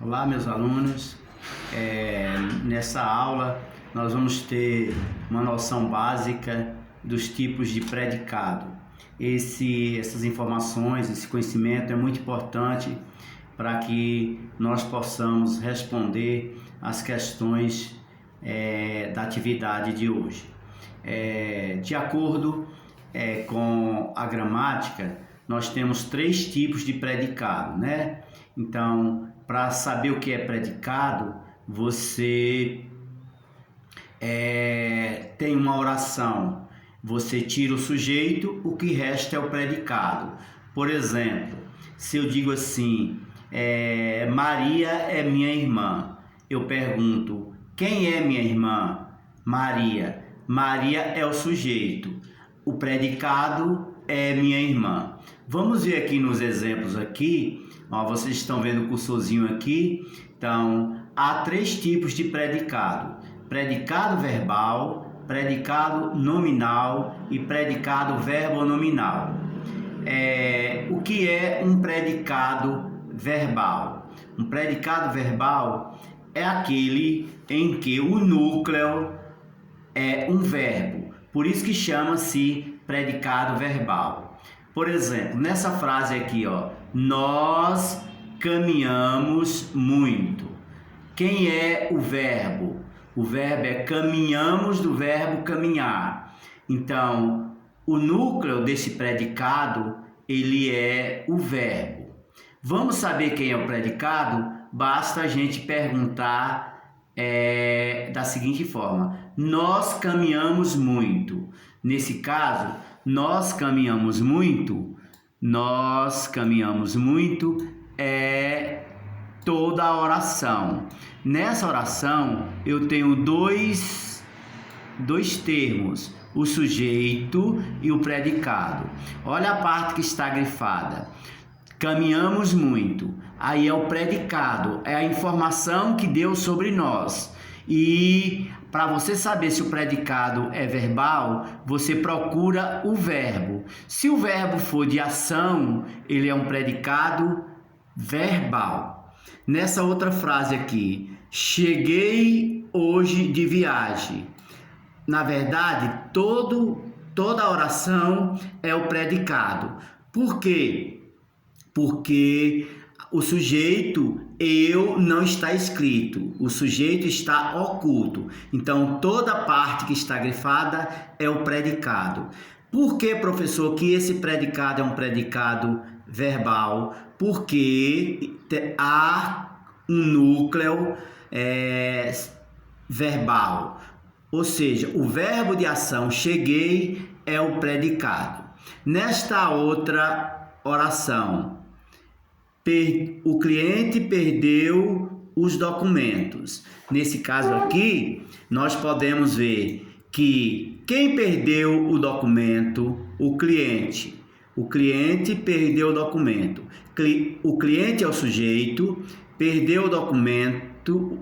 Olá, meus alunos. Nessa aula nós vamos ter uma noção básica dos tipos de predicado. Essas informações, esse conhecimento é muito importante para que nós possamos responder às questões da atividade de hoje. De acordo com a gramática, nós temos 3 tipos de predicado, né? Então, para saber o que é predicado, você tem uma oração, você tira o sujeito, o que resta é o predicado. Por exemplo, se eu digo assim, Maria é minha irmã, eu pergunto, quem é minha irmã? Maria. Maria é o sujeito, o predicado é minha irmã. Vamos ver aqui nos exemplos aqui. Ó, vocês estão vendo o cursorzinho aqui. Então, há 3 tipos de predicado: predicado verbal, predicado nominal e predicado verbonominal. O que é um predicado verbal? Um predicado verbal é aquele em que o núcleo é um verbo, por isso que chama-se predicado verbal. Por exemplo, nessa frase aqui, ó, nós caminhamos muito. Quem é o verbo? O verbo é caminhamos, do verbo caminhar. Então, o núcleo desse predicado, ele é o verbo. Vamos saber quem é o predicado? Basta a gente perguntar da seguinte forma: nós caminhamos muito. Nesse caso, nós caminhamos muito é toda a oração. Nessa oração eu tenho dois termos, o sujeito e o predicado. Olha a parte que está grifada. Caminhamos muito. Aí é o predicado, é a informação que deu sobre nós. E para você saber se o predicado é verbal, você procura o verbo. Se o verbo for de ação, ele é um predicado verbal. Nessa outra frase aqui, cheguei hoje de viagem. Na verdade, toda a oração é o predicado. Por quê? Porque o sujeito eu não está escrito, o sujeito está oculto. Então, toda parte que está grifada é o predicado. Por que, professor, que esse predicado é um predicado verbal? Porque há um núcleo verbal. Ou seja, o verbo de ação cheguei é o predicado. Nesta outra oração, o cliente perdeu os documentos. Nesse caso aqui, nós podemos ver que quem perdeu o documento? O cliente. O cliente perdeu o documento. O cliente é o sujeito, perdeu o documento,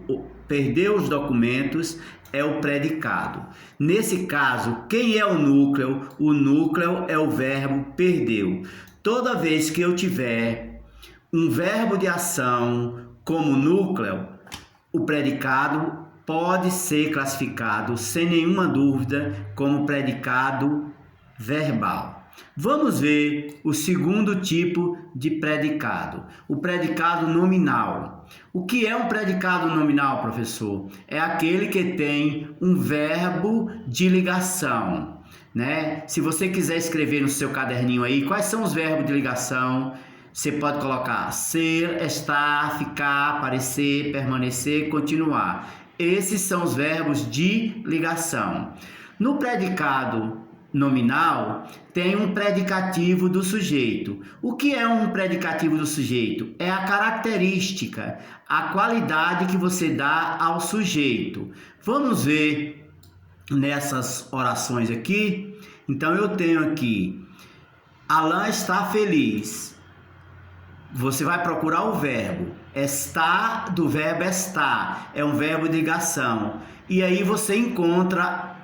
perdeu os documentos é o predicado. Nesse caso, quem é o núcleo? O núcleo é o verbo perdeu. Toda vez que eu tiver um verbo de ação como núcleo, o predicado pode ser classificado sem nenhuma dúvida como predicado verbal. Vamos ver o segundo tipo de predicado, o predicado nominal. O que é um predicado nominal, professor? É aquele que tem um verbo de ligação, né? Se você quiser escrever no seu caderninho aí, quais são os verbos de ligação? Você pode colocar ser, estar, ficar, parecer, permanecer, continuar. Esses são os verbos de ligação. No predicado nominal, tem um predicativo do sujeito. O que é um predicativo do sujeito? É a característica, a qualidade que você dá ao sujeito. Vamos ver nessas orações aqui. Então, eu tenho aqui, Alan está feliz. Você vai procurar o verbo. Estar, do verbo estar, é um verbo de ligação. E aí você encontra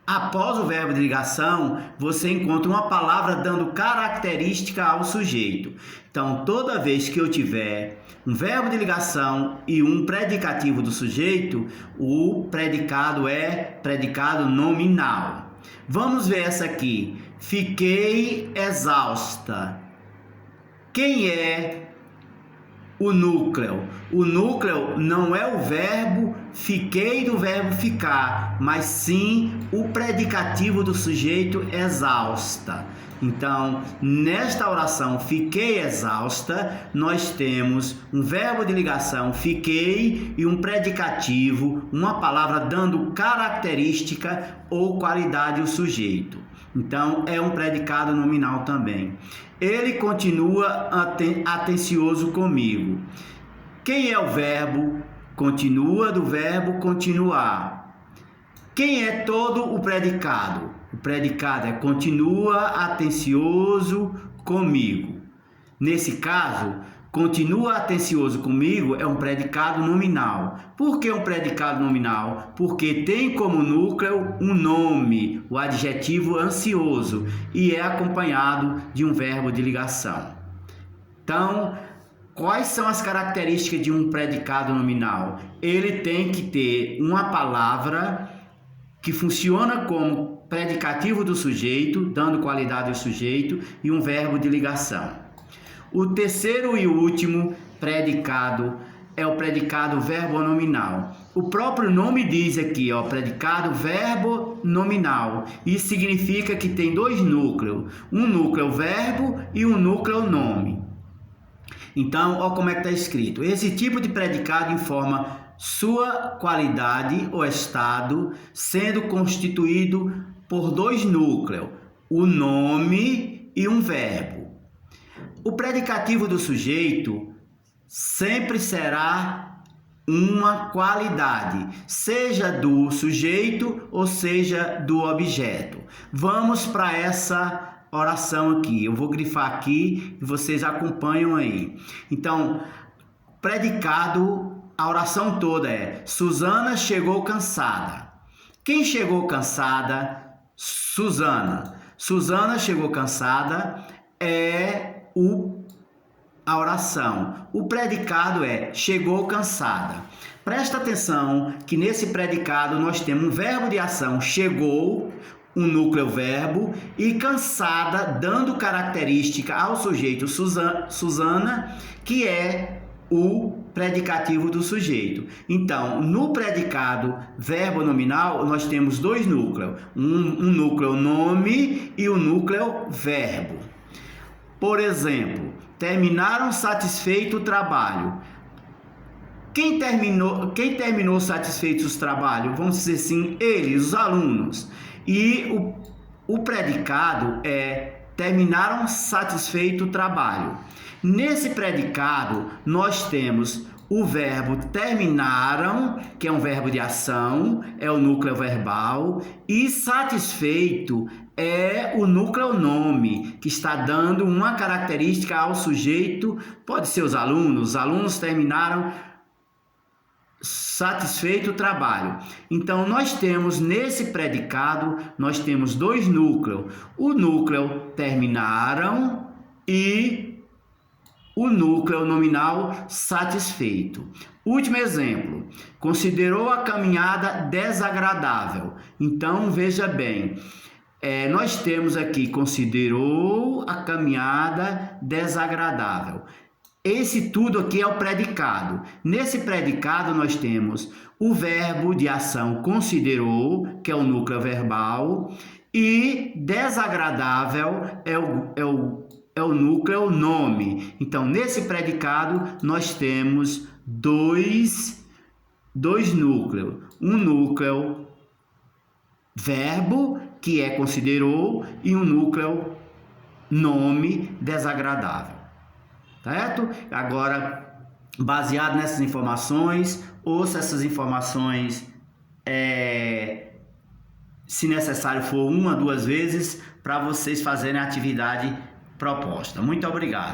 Após o verbo de ligação, você encontra uma palavra dando característica ao sujeito. Então, toda vez que eu tiver um verbo de ligação e um predicativo do sujeito, o predicado é predicado nominal. Vamos ver essa aqui. Fiquei exausta. Quem é o núcleo? O núcleo não é o verbo fiquei do verbo ficar, mas sim o predicativo do sujeito exausta. Então, nesta oração fiquei exausta, nós temos um verbo de ligação fiquei e um predicativo, uma palavra dando característica ou qualidade ao sujeito. Então, é um predicado nominal também. Ele continua atencioso comigo. Quem é o verbo? Continua do verbo continuar. Quem é todo o predicado? O predicado é continua atencioso comigo. Nesse caso, continua atencioso comigo é um predicado nominal. Por que um predicado nominal? Porque tem como núcleo um nome, o adjetivo ansioso, e é acompanhado de um verbo de ligação. Então, quais são as características de um predicado nominal? Ele tem que ter uma palavra que funciona como predicativo do sujeito, dando qualidade ao sujeito, e um verbo de ligação. O terceiro e último predicado é o predicado verbo nominal. O próprio nome diz aqui, ó, predicado verbo nominal. Isso significa que tem dois núcleos. Um núcleo verbo e um núcleo nome. Então, ó como é que está escrito. Esse tipo de predicado informa sua qualidade ou estado, sendo constituído por dois núcleos, o nome e um verbo. O predicativo do sujeito sempre será uma qualidade, seja do sujeito ou seja do objeto. Vamos para essa oração aqui. Eu vou grifar aqui e vocês acompanham aí. Então, predicado, a oração toda é: Susana chegou cansada. Quem chegou cansada? Susana. Susana chegou cansada é a oração. O predicado é chegou cansada. Presta atenção que nesse predicado nós temos um verbo de ação chegou, um núcleo verbo, e cansada, dando característica ao sujeito Susana, que é o predicativo do sujeito. Então, no predicado verbo nominal, nós temos dois núcleos, um núcleo nome e um núcleo verbo. Por exemplo, terminaram satisfeito o trabalho. Quem terminou satisfeito os trabalhos? Vamos dizer assim, eles, os alunos. E o predicado é terminaram satisfeito o trabalho. Nesse predicado, nós temos o verbo terminaram, que é um verbo de ação, é o núcleo verbal, e satisfeito é o núcleo nome, que está dando uma característica ao sujeito, pode ser os alunos terminaram satisfeito o trabalho. Então, nós temos nesse predicado, nós temos dois núcleos, o núcleo terminaram e o núcleo nominal satisfeito. Último exemplo, considerou a caminhada desagradável. Então, veja bem, nós temos aqui, considerou a caminhada desagradável. Esse tudo aqui é o predicado. Nesse predicado nós temos o verbo de ação considerou, que é o núcleo verbal, e desagradável é o núcleo nome. Então, nesse predicado nós temos dois núcleos. Um núcleo verbo, que é considerou, e um núcleo nome desagradável. Certo? Agora, baseado nessas informações, ouça essas informações, se necessário for 1 a 2 vezes, para vocês fazerem a atividade proposta. Muito obrigado.